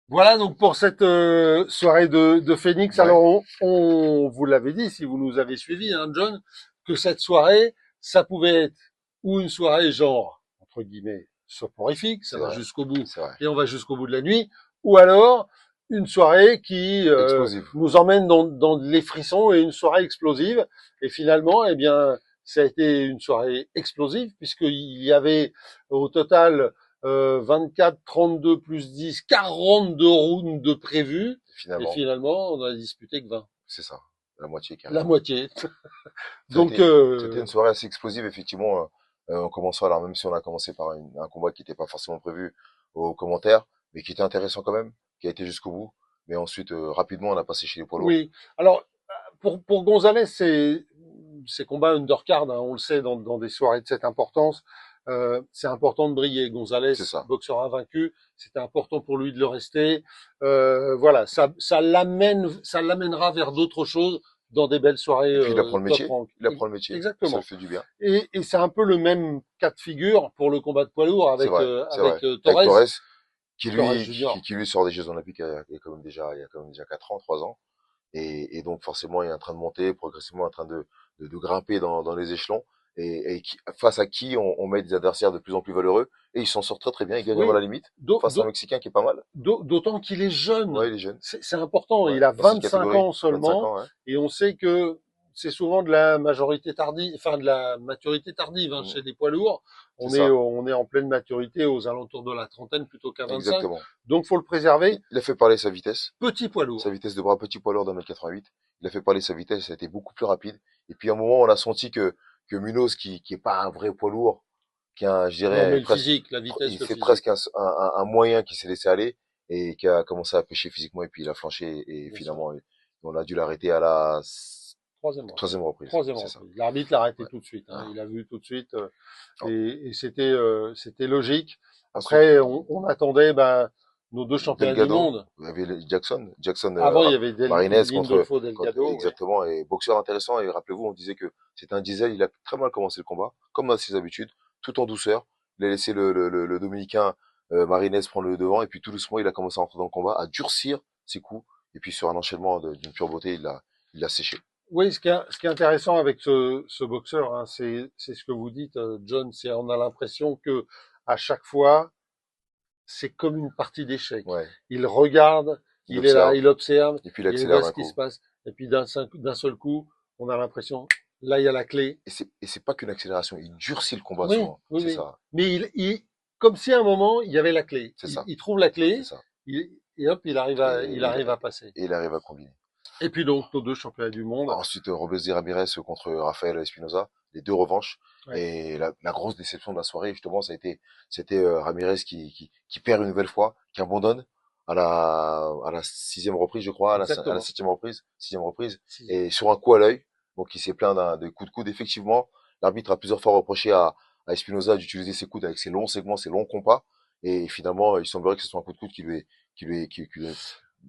Voilà donc pour cette soirée de Phoenix. Ouais, Alors on vous l'avait dit si vous nous avez suivis, hein, John, que cette soirée, ça pouvait être ou une soirée genre entre guillemets soporifique, ça c'est va vrai, jusqu'au bout c'est vrai. et on va jusqu'au bout de la nuit, ou alors une soirée qui Explosive. nous emmène dans les frissons et une soirée explosive. Et finalement, eh bien, ça a été une soirée explosive puisqu'il y avait au total 24, 32 plus 10, 42 rounds de prévus. Et Finalement, finalement, on a disputé que 20. c'est ça, la moitié La carrément. moitié. Ça a Donc, été, c'était une soirée assez explosive, effectivement. En commençant, alors même si on a commencé par un combat qui n'était pas forcément prévu aux commentaires, mais qui était intéressant quand même, qui a été jusqu'au bout. Mais ensuite, rapidement, on a passé chez les poids lourds. oui. Alors, pour Gonzalez, ces combats undercard, hein, on le sait, dans des soirées de cette importance, c'est important de briller. Gonzalez, C'est ça. boxeur invaincu, c'était important pour lui de le rester. Voilà, ça l'amènera vers d'autres choses dans des belles soirées Et puis, il apprend le top métier. rank. Il apprend le métier. Ça le Exactement. fait du bien. Et c'est un peu le même cas de figure pour le combat de poids lourd C'est vrai, c'est vrai. avec Avec Torres, Torres, Torres Junior. qui lui sort des Jeux Olympiques il y a quand même il y a quand même déjà 4 ans, 3 ans. Et donc forcément, il est en train de monter, progressivement en train de grimper dans les échelons, face à qui on met des adversaires de plus en plus valeureux, et il s'en sort très très bien, il gagne avant Oui, la limite, face à un Mexicain qui est pas mal. d'autant qu'il est jeune. Ouais, il est jeune, C'est important. ouais, Il a dans cette 25 catégorie, ans 25 seulement. ans, ouais, Et on sait que c'est souvent de la majorité tardive, enfin de la maturité tardive hein, mm, chez les poids lourds. c'est ça, On est en pleine maturité aux alentours de la trentaine plutôt qu'à 25. exactement. Donc faut le préserver. Il a fait parler Petit poids lourd. sa vitesse de bras, petit poids lourd d'1 m 88, il a fait parler sa vitesse, ça a été beaucoup plus rapide, et puis à un moment, on a senti que Munoz, qui est pas un vrai poids lourd, qui a, je Non mais dirais, le presque, physique, la vitesse, il le fait physique, presque un moyen qui s'est laissé aller et qui a commencé à pêcher physiquement et puis il a flanché et bien sûr. finalement on a dû l'arrêter à la Troisième reprise. troisième reprise. Troisième C'est ça. reprise. L'arbitre l'a arrêté Ouais. tout de suite. Hein. Ah. Il a vu tout de suite En- et c'était logique. Ensuite, Après, on attendait nos deux champions du Delgado, monde. il y avait Jackson Avant, il y avait Marinez Lindolfo Delgado. Oui. exactement et boxeur intéressant et rappelez-vous on disait que c'était un diesel, il a très mal commencé le combat comme à ses habitudes, tout en douceur. Il a laissé le Dominicain Marinez prendre le devant et puis tout doucement il a commencé à entrer dans le combat, à durcir ses coups et puis sur un enchaînement d'une pure beauté il l'a séché. Oui, ce qui est intéressant avec ce boxeur, hein, c'est ce que vous dites, John. C'est on a l'impression que à chaque fois, c'est comme une partie d'échecs. Ouais, Il regarde, il il est là, observe il observe, et puis il il accélère voit d'un ce qui se coup. passe, et puis d'un seul coup, on a l'impression, là, il y a la clé. Et c'est pas qu'une accélération, il durcit le combat Oui, souvent. oui, C'est oui. ça, Mais comme si à un moment, il y avait la clé. c'est ça, Il trouve la c'est clé, ça. et hop, il Et arrive à passer. il arrive à combiner. Et puis donc, nos deux championnats du monde. Ensuite, Robeisy Ramirez contre Rafael Espinoza, les deux revanches. Ouais, Et la grosse déception de la soirée, justement, c'était Ramirez qui perd une nouvelle fois, qui abandonne à la sixième reprise, je crois, à la exactement. sixième reprise, Si. et sur un coup à l'œil. Donc, il s'est plaint de coup de coude. Effectivement, l'arbitre a plusieurs fois reproché à Espinoza d'utiliser ses coudes avec ses longs segments, ses longs compas. Et finalement, il semblerait que ce soit un coup de coude qui lui ait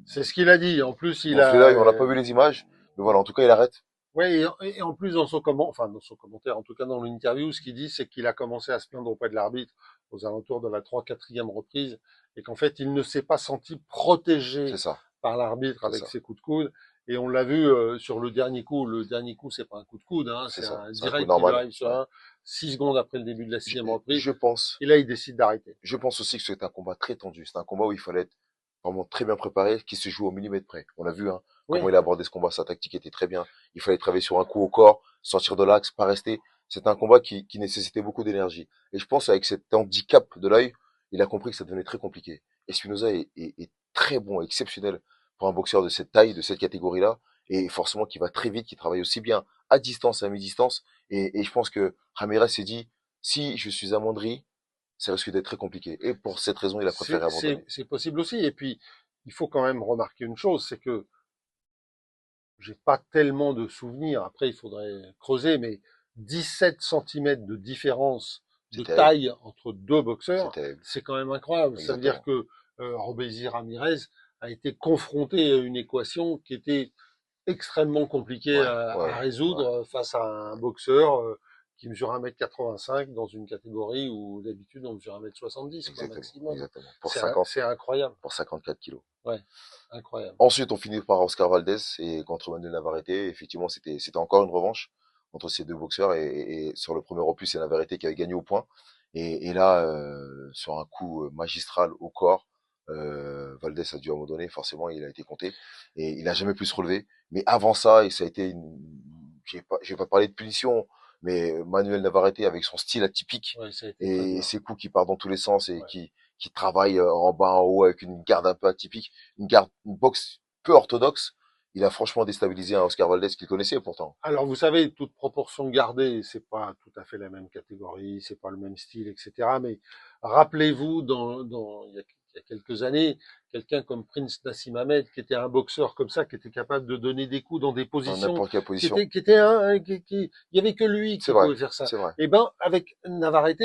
C'est ce qu'il a dit. En plus, il gonflé a, l'œil. On n'a pas vu les images. Mais voilà, en tout cas, il arrête. ouais, et en plus enfin dans son commentaire, en tout cas dans l'interview, ce qu'il dit, c'est qu'il a commencé à se plaindre auprès de l'arbitre aux alentours de la 3, 4e reprise, et qu'en fait, il ne s'est pas senti C'est protégé ça, par l'arbitre c'est avec ça. ses coups de coude. Et on l'a vu sur le dernier coup. Le dernier coup, c'est pas un coup de coude, hein, C'est c'est ça, un c'est un coup direct qui lui normal. arrive sur Ouais. 6 secondes après le début de la Je, 6e reprise. je pense, Et là, il décide d'arrêter. je pense aussi que c'est un combat très tendu. C'est un combat où il fallait être vraiment très bien préparé, qui se joue au millimètre près. On a vu hein, comment Oui, il a abordé ce combat, sa tactique était très bien. Il fallait travailler sur un coup au corps, sortir de l'axe, pas rester. C'est un combat qui nécessitait beaucoup d'énergie. Et je pense avec cet handicap de l'œil, il a compris que ça devenait très compliqué. Et Spinoza est très bon, exceptionnel pour un boxeur de cette taille, de cette catégorie-là, et forcément qui va très vite, qui travaille aussi bien à distance et à mi-distance. Et je pense que Ramirez s'est dit, si je suis à Mondry, ça risque d'être très compliqué. Et pour cette raison, il a préféré abandonner. c'est possible aussi. Et puis, il faut quand même remarquer une chose, c'est que j'ai pas tellement de souvenirs. Après, il faudrait creuser, mais 17 centimètres de différence C'est de terrible. taille entre deux C'est boxeurs, terrible. c'est quand même incroyable. Ça veut dire Exactement. que Robézy Ramirez a été confronté à une équation qui était extrêmement compliquée Ouais, ouais, à ouais. résoudre face à un boxeur qui mesure 1,85 m dans une catégorie où d'habitude on mesure 1,70 m quoi, Exactement, maximum. exactement. Pour C'est incroyable. 54 kilos. Ouais, incroyable. Ensuite, on finit par Oscar Valdez et contre Manuel Navarrete. Effectivement, c'était encore une revanche entre ces deux boxeurs et sur le premier opus, c'est Navarrete qui avait gagné au point. Et là, sur un coup magistral au corps, Valdez a dû abandonner. Forcément, il a été compté et il a jamais pu se relever. Mais avant ça, et ça a été j'ai pas parlé de punition, mais Manuel Navarrete avec son style atypique Ouais, ça a été très et dur. ses coups qui partent dans tous les sens et Ouais. qui travaille en bas, en haut avec une garde un peu atypique, une boxe peu orthodoxe. Il a franchement déstabilisé un Oscar Valdez qu'il connaissait pourtant. Alors, vous savez, toute proportion gardée, c'est pas tout à fait la même catégorie, c'est pas le même style, etc. Mais rappelez-vous, il y a quelques années, quelqu'un comme Prince Nassim Hamed, qui était un boxeur comme ça, qui était capable de donner des coups dans des Dans positions, n'importe quelle position. il y avait que lui C'est qui vrai, pouvait faire ça. c'est vrai, Eh ben, avec Navarrete,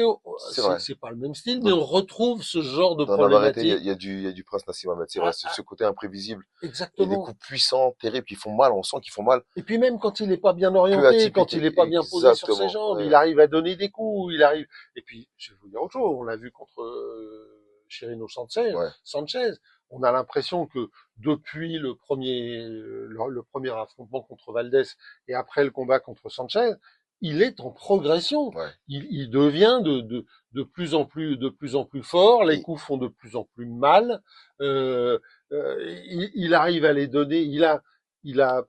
c'est vrai. c'est pas le même style, mais Dans, on retrouve ce genre de dans Navarrete, problématique. il y a du Prince Nassim Hamed, c'est vrai. Ah, C'est ah, ce côté imprévisible et des exactement. coups puissants, terribles, qui font mal. On sent qu'ils font mal. Et puis même quand il n'est pas bien Peu orienté, quand atypique, il n'est pas bien posé sur ses exactement. jambes, Ouais, il ouais. arrive à donner des coups, il arrive. Et puis, je vais vous dire autre chose, on l'a vu contre Chirino Ouais. Sanchez. On a l'impression que depuis le premier affrontement contre Valdez et après le combat contre Sanchez, il est en progression. Ouais. Il devient de plus en plus fort. Les Et, coups font de plus en plus mal. Il arrive à les donner. Il a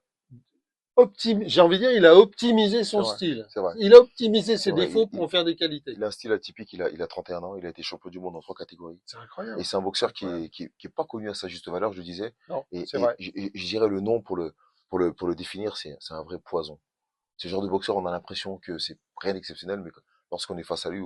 j'ai envie de dire, il a optimisé c'est son vrai, style. c'est vrai, Il a optimisé c'est ses vrai. défauts pour en faire des qualités. Il a un style atypique, il a 31 ans, il a été champion du monde dans 3 catégories. C'est Et incroyable. c'est un C'est boxeur incroyable. qui est pas connu à sa juste valeur, je le disais. Non, c'est vrai. Je dirais le nom pour le définir, c'est un vrai poison. Ce genre de boxeur, on a l'impression que c'est rien d'exceptionnel, mais lorsqu'on est face à lui,